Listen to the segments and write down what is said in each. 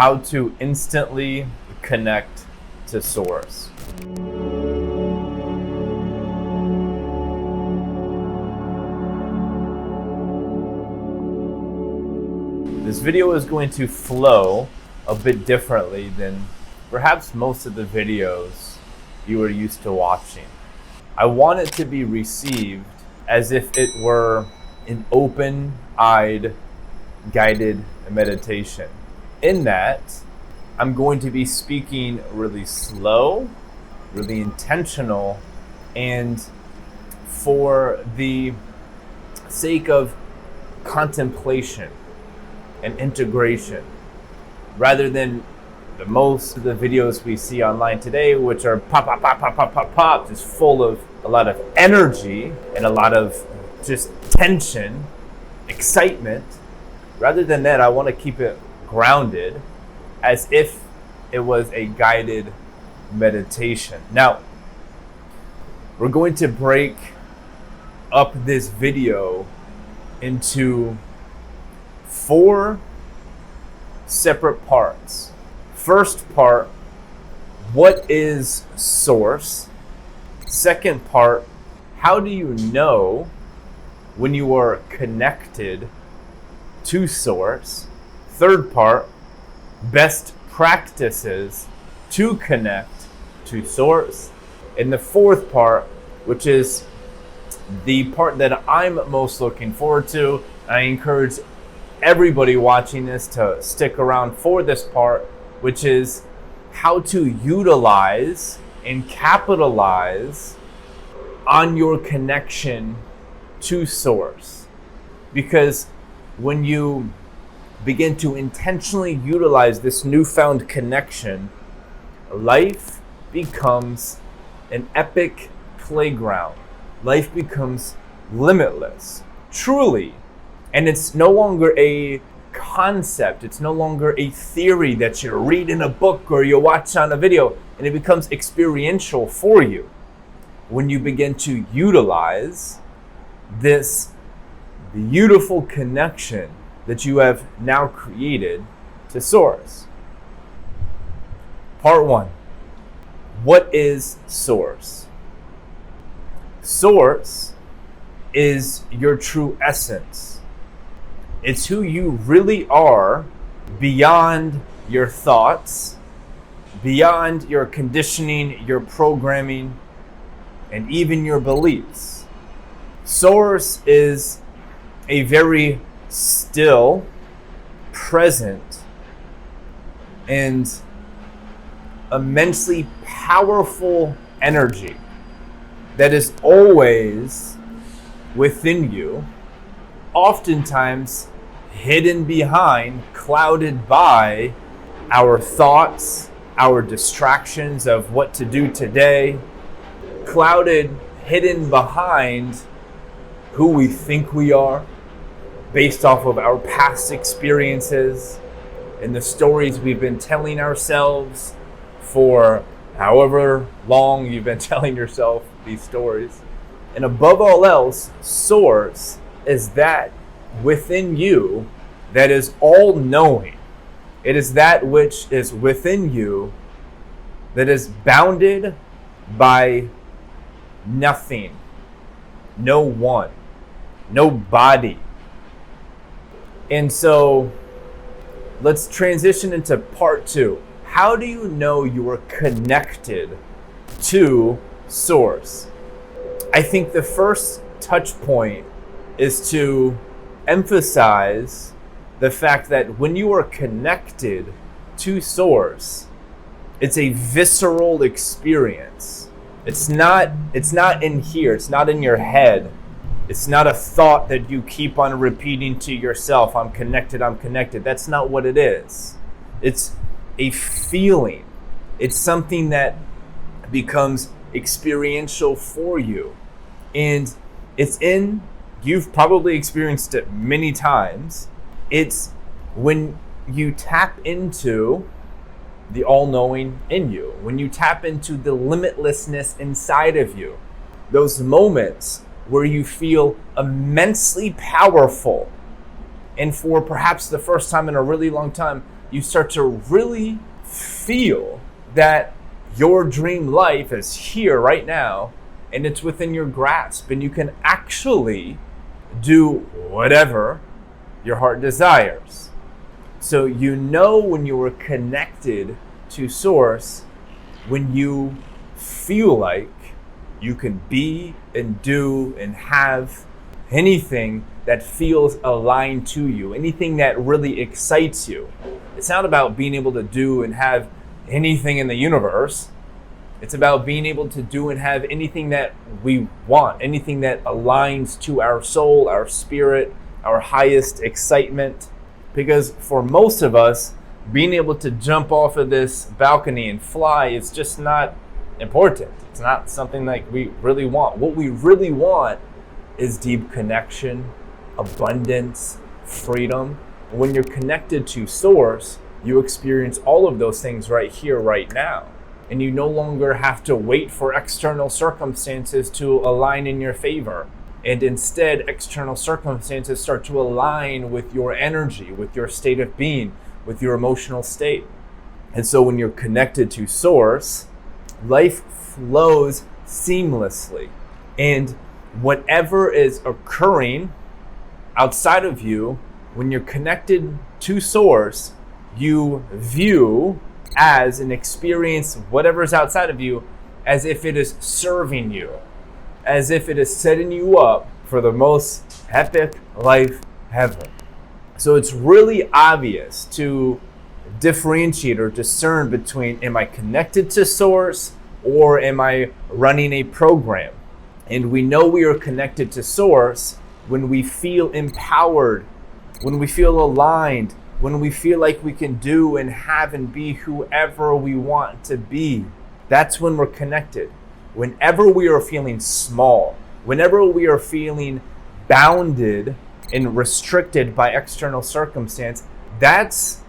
how to instantly connect to source. This video is going to flow a bit differently than perhaps most of the videos you are used to watching. I want it to be received as if it were an open-eyed guided meditation. In that, I'm going to be speaking really slow, really intentional, and for the sake of contemplation and integration, rather than the most of the videos we see online today, which are pop, pop, pop, pop, pop, pop, pop, just full of a lot of energy and a lot of just tension, excitement. Rather than that, I want to keep it grounded as if it was a guided meditation. Now, we're going to break up this video into 4 separate parts. First part, what is source? Second part, how do you know when you are connected to source? Third part, best practices to connect to source. And the fourth part, which is the part that I'm most looking forward to, I encourage everybody watching this to stick around for this part, which is how to utilize and capitalize on your connection to source. Because when you begin to intentionally utilize this newfound connection, life becomes an epic playground. Life becomes limitless, truly. And it's no longer a concept. It's no longer a theory that you read in a book or you watch on a video, and it becomes experiential for you when you begin to utilize this beautiful connection that you have now created to source. Part 1. What is source? Source is your true essence. It's who you really are beyond your thoughts, beyond your conditioning, your programming, and even your beliefs. Source is a very still, present, and immensely powerful energy that is always within you, oftentimes hidden behind, clouded by our thoughts, our distractions of what to do today, clouded, hidden behind who we think we are based off of our past experiences and the stories we've been telling ourselves for however long you've been telling yourself these stories. And above all else, source is that within you that is all-knowing. It is that which is within you that is bounded by nothing, no one, nobody. And so let's transition into part 2. How do you know you are connected to source? I think the first touch point is to emphasize the fact that when you are connected to source, it's a visceral experience. It's not in here, it's not in your head. It's not a thought that you keep on repeating to yourself, I'm connected, I'm connected. That's not what it is. It's a feeling. It's something that becomes experiential for you. And you've probably experienced it many times. It's when you tap into the all-knowing in you, when you tap into the limitlessness inside of you, those moments where you feel immensely powerful, and for perhaps the first time in a really long time, you start to really feel that your dream life is here right now and it's within your grasp, and you can actually do whatever your heart desires. So you know when you are connected to Source, when you feel like you can be and do and have anything that feels aligned to you, anything that really excites you. It's not about being able to do and have anything in the universe. It's about being able to do and have anything that we want, anything that aligns to our soul, our spirit, our highest excitement. Because for most of us, being able to jump off of this balcony and fly is just not important. It's not something like we really want. What we really want is deep connection, abundance, freedom. When you're connected to Source, you experience all of those things right here, right now. And you no longer have to wait for external circumstances to align in your favor. And instead, external circumstances start to align with your energy, with your state of being, with your emotional state. And so when you're connected to Source, life flows seamlessly. And whatever is occurring outside of you, when you're connected to Source, you view as an experience whatever is outside of you as if it is serving you, as if it is setting you up for the most epic life ever. So it's really obvious to differentiate or discern between, am I connected to Source or am I running a program? And we know we are connected to Source when we feel empowered, when we feel aligned, when we feel like we can do and have and be whoever we want to be. That's when we're connected. Whenever we are feeling small, whenever we are feeling bounded and restricted by external circumstance, that's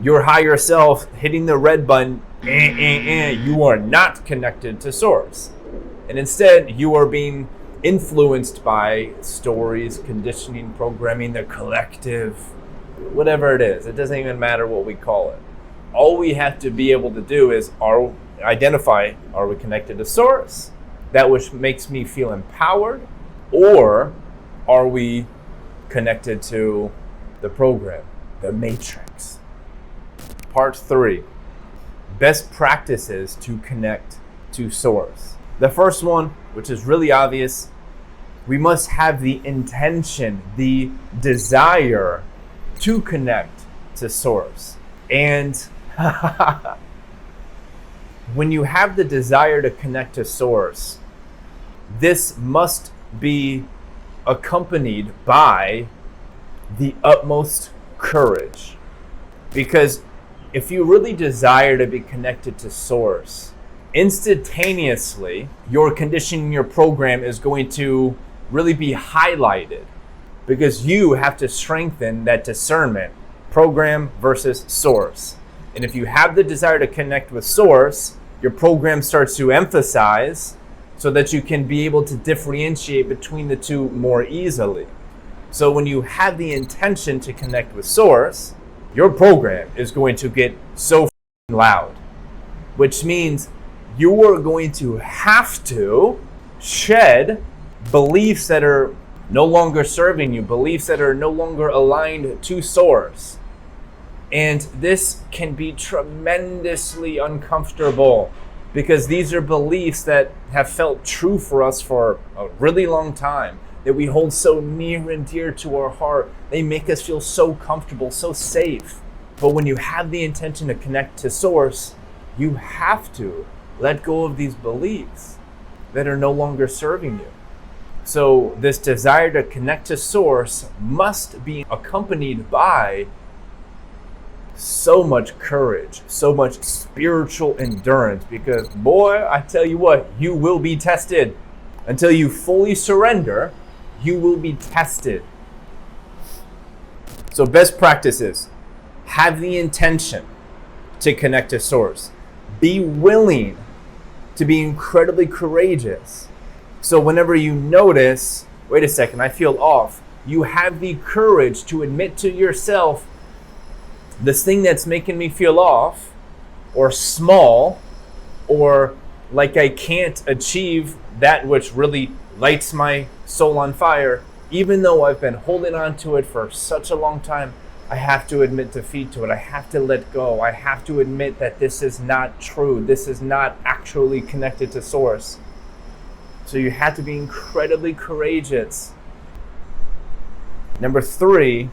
your higher self hitting the red button. You are not connected to Source. And instead, you are being influenced by stories, conditioning, programming, the collective, whatever it is. It doesn't even matter what we call it. All we have to be able to do is identify, are we connected to Source, that which makes me feel empowered, or are we connected to the program, the matrix? Part 3, best practices to connect to Source. The first one, which is really obvious, we must have the intention, the desire to connect to Source. And when you have the desire to connect to Source, this must be accompanied by the utmost courage. Because if you really desire to be connected to Source, instantaneously, your conditioning, your program is going to really be highlighted, because you have to strengthen that discernment, program versus Source. And if you have the desire to connect with Source, your program starts to emphasize so that you can be able to differentiate between the two more easily. So when you have the intention to connect with Source, your program is going to get so loud, which means you are going to have to shed beliefs that are no longer serving you, beliefs that are no longer aligned to Source. And this can be tremendously uncomfortable, because these are beliefs that have felt true for us for a really long time, that we hold so near and dear to our heart. They make us feel so comfortable, so safe. But when you have the intention to connect to Source, you have to let go of these beliefs that are no longer serving you. So this desire to connect to Source must be accompanied by so much courage, so much spiritual endurance, because boy, I tell you what, you will be tested. Until you fully surrender, you will be tested. So best practices: have the intention to connect to Source. Be willing to be incredibly courageous. So whenever you notice, wait a second, I feel off, you have the courage to admit to yourself, this thing that's making me feel off or small or like I can't achieve that which really lights my soul on fire, even though I've been holding on to it for such a long time, I have to admit defeat to it. I have to let go. I have to admit that this is not true. This is not actually connected to source. So you have to be incredibly courageous. Number 3,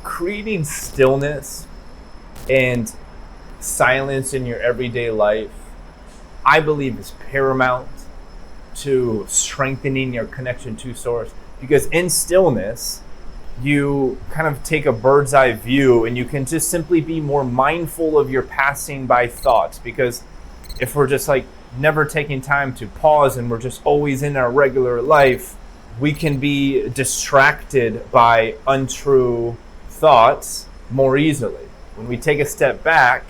creating stillness and silence in your everyday life, I believe, is paramount to strengthening your connection to source. Because in stillness, you kind of take a bird's eye view and you can just simply be more mindful of your passing by thoughts. Because if we're just like never taking time to pause and we're just always in our regular life, we can be distracted by untrue thoughts more easily. When we take a step back,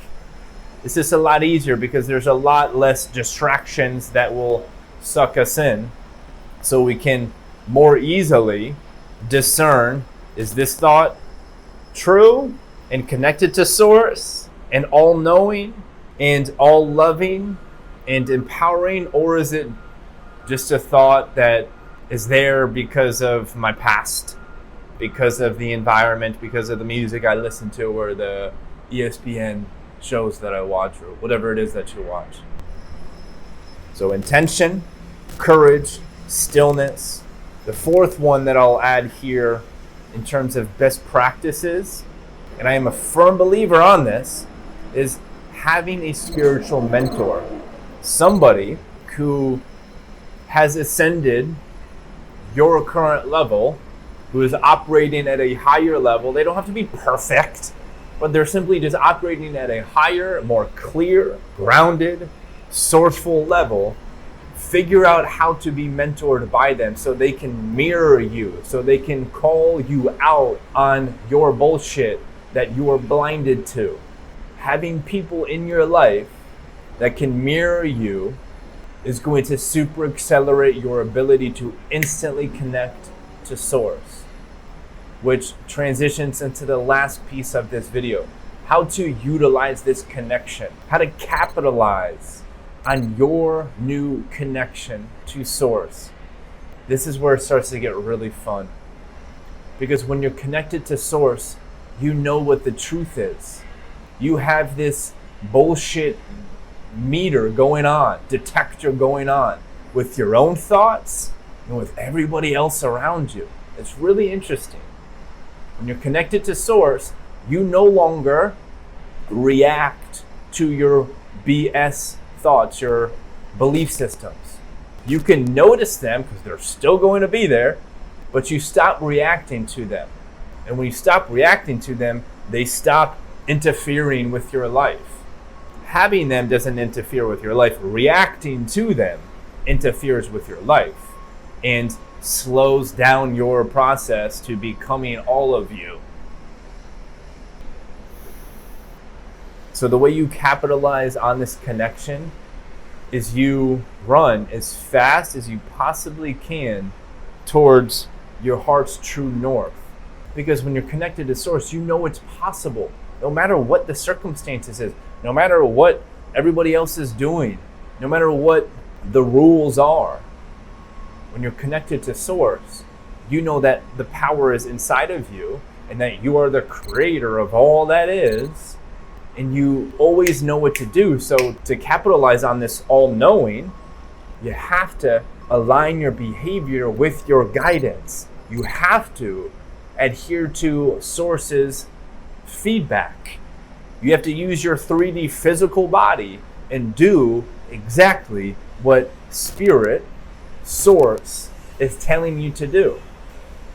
it's just a lot easier because there's a lot less distractions that will suck us in. So we can more easily discern, is this thought true and connected to source and all-knowing and all-loving and empowering, or is it just a thought that is there because of my past, because of the environment, because of the music I listen to, or the ESPN shows that I watch, or whatever it is that you watch. So intention, courage, stillness. The 4th one that I'll add here in terms of best practices, and I am a firm believer on this, is having a spiritual mentor. Somebody who has ascended your current level, who is operating at a higher level. They don't have to be perfect, but they're simply just operating at a higher, more clear, grounded, sourceful level. Figure out how to be mentored by them so they can mirror you, so they can call you out on your bullshit that you are blinded to. Having people in your life that can mirror you is going to super accelerate your ability to instantly connect to source, which transitions into the last piece of this video: how to utilize this connection, how to capitalize on your new connection to source. This is where it starts to get really fun, because when you're connected to source, you know what the truth is. You have this bullshit meter going on, detector going on with your own thoughts and with everybody else around you. It's really interesting. When you're connected to source, you no longer react to your BS thoughts, your belief systems. You can notice them because they're still going to be there, but you stop reacting to them. And when you stop reacting to them, they stop interfering with your life. Having them doesn't interfere with your life. Reacting to them interferes with your life and slows down your process to becoming all of you. So the way you capitalize on this connection is you run as fast as you possibly can towards your heart's true north. Because when you're connected to source, you know it's possible. No matter what the circumstances is, no matter what everybody else is doing, no matter what the rules are, when you're connected to source, you know that the power is inside of you and that you are the creator of all that is, and you always know what to do. So to capitalize on this all-knowing, you have to align your behavior with your guidance. You have to adhere to source's feedback. You have to use your 3D physical body and do exactly what spirit, source, is telling you to do.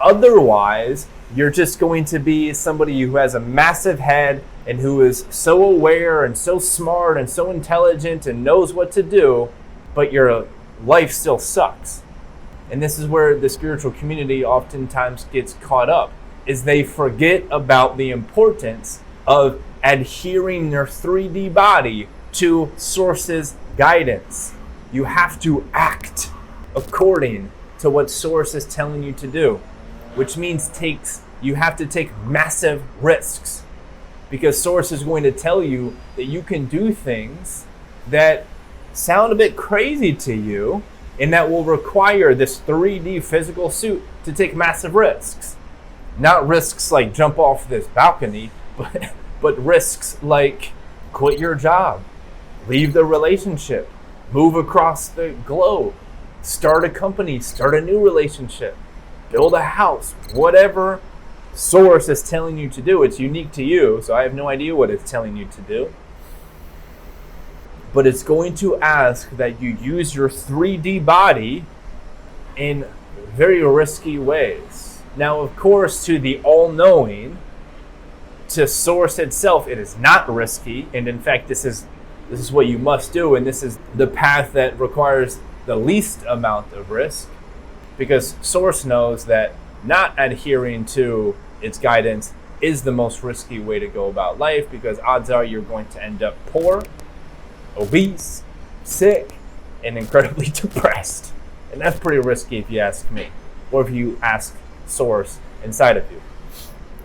Otherwise, you're just going to be somebody who has a massive head and who is so aware and so smart and so intelligent and knows what to do, but your life still sucks. And this is where the spiritual community oftentimes gets caught up, is they forget about the importance of adhering their 3D body to source's guidance. You have to act according to what source is telling you to do, which means takes you have to take massive risks, because Source is going to tell you that you can do things that sound a bit crazy to you and that will require this 3D physical suit to take massive risks. Not risks like jump off this balcony, but risks like quit your job, leave the relationship, move across the globe, start a company, start a new relationship, build a house, whatever Source is telling you to do. It's unique to you, so I have no idea what it's telling you to do. But it's going to ask that you use your 3D body in very risky ways. Now, of course, to the all-knowing, to Source itself, it is not risky, and in fact, this is what you must do, and this is the path that requires the least amount of risk, because Source knows that not adhering to its guidance is the most risky way to go about life, because odds are you're going to end up poor, obese, sick, and incredibly depressed. And that's pretty risky if you ask me, or if you ask Source inside of you.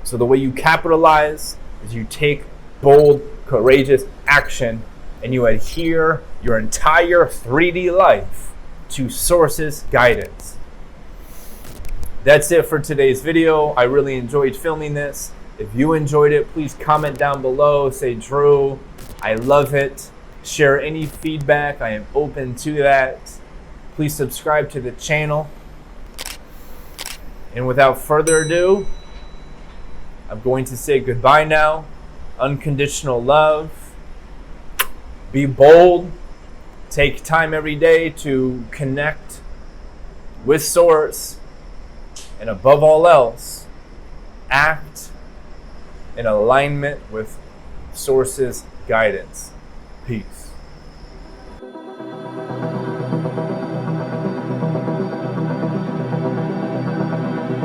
So the way you capitalize is you take bold, courageous action and you adhere your entire 3D life to Source's guidance. That's it for today's video. I really enjoyed filming this. If you enjoyed it, please comment down below. Say, Drew, I love it. Share any feedback. I am open to that. Please subscribe to the channel. And without further ado, I'm going to say goodbye now. Unconditional love. Be bold. Take time every day to connect with Source. And above all else, act in alignment with Source's guidance. Peace.